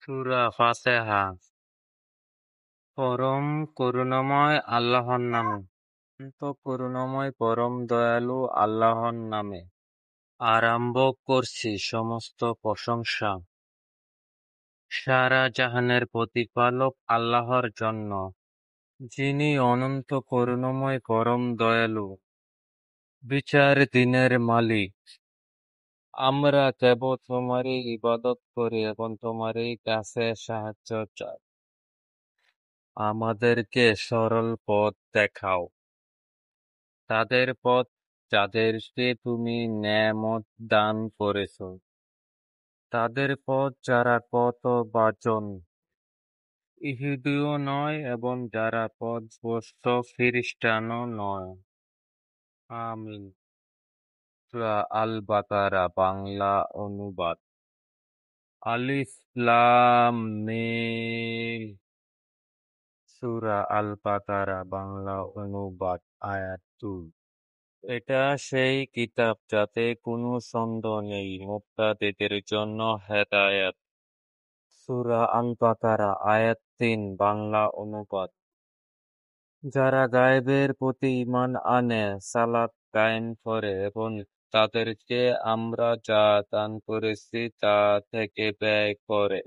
সূরা ফাতিহা। পরম করুণাময় আল্লাহর নামে। অত্যন্ত করুণাময় পরম দয়ালু আল্লাহর নামে আরম্ভ করছি সমস্ত প্রশংসা সারা জাহানের প্রতিপালক আল্লাহর জন্য, যিনি অনন্ত করুণাময় পরম দয়ালু বিচার দিনের মালিক। আমরা কেবল তোমারই ইবাদত করি এবং তোমারই কাছে সাহায্য চাই। আমাদেরকে সরল পথ দেখাও, তাদের পথ যাদেরকে তুমি নেয়ামত দান করেছ, তাদের পথ যারা পথভাজন ইহুদীও নয় এবং যারা পথভ্রষ্ট খ্রিস্টানও নয়। আমিন। সূরা আল-বাকারা বাংলা অনুবাদ। আলিফ লাম মিম। সূরা আল-বাকারা বাংলা অনুবাদ। আয়াত 2। এটা সেই কিতাব যাতে কোনো সন্দেহ নেই, মুত্তাকিদের জন্য হেদায়েত। সূরা আল-বাকারা আয়াত 3 বাংলা অনুবাদ। যারা গায়বের প্রতি ঈমান আনে, সালাত কায়েম করে এবং তাদেরকে আমরা যা দান করেছি তা থেকে ব্যয় করে।